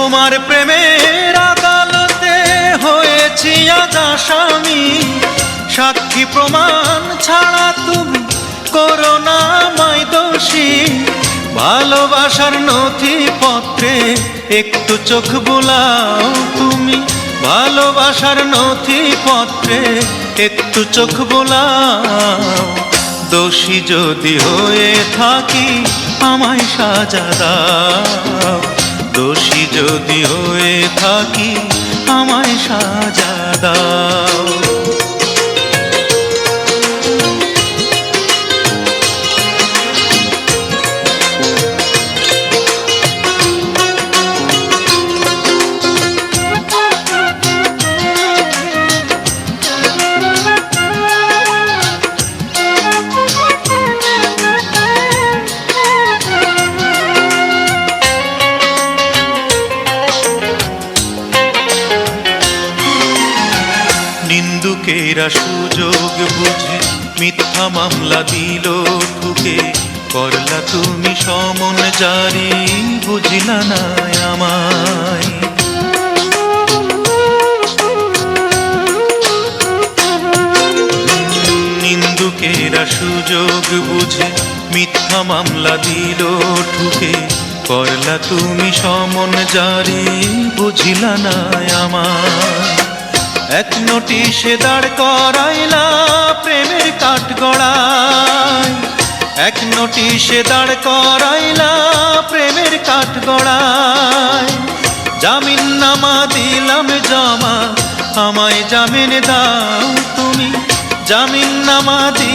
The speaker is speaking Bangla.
তোমার প্রেমের আদালতে হয়েছি আজ আসামি, সাক্ষী প্রমাণ ছাড়া তুমি করো না আমায় দোষী। ভালোবাসার নথিপত্রে একটু চোখ বোলাও তুমি, ভালোবাসার নথিপত্রে একটু চোখ বোলাও। দোষী যদি হয়ে থাকি আমায় সাজা দাও, দোষী যদি হয়ে থাকি আমায় সাজা দাও। নিন্দুকেরা সুযোগ বুঝে মিথ্যা মামলা দিল ঠুকে, করলা তুমি সমন জারি, বুঝিলা না আমায়। নিন্দুকেরা সুযোগ বুঝে মিথ্যা মামলা দিল ঠুকে, করলা তুমি সমন জারি, বুঝিলা না আমায়। এক নোটিশে দাঁড় করাইলা প্রেমের কাঠগড়ায়, এক নোটিশে দাঁড় করাইলা প্রেমের কাঠগড়ায়। জামিন নামা দিলাম জমা, আমায় জামিন দাও তুমি, জামিন নামা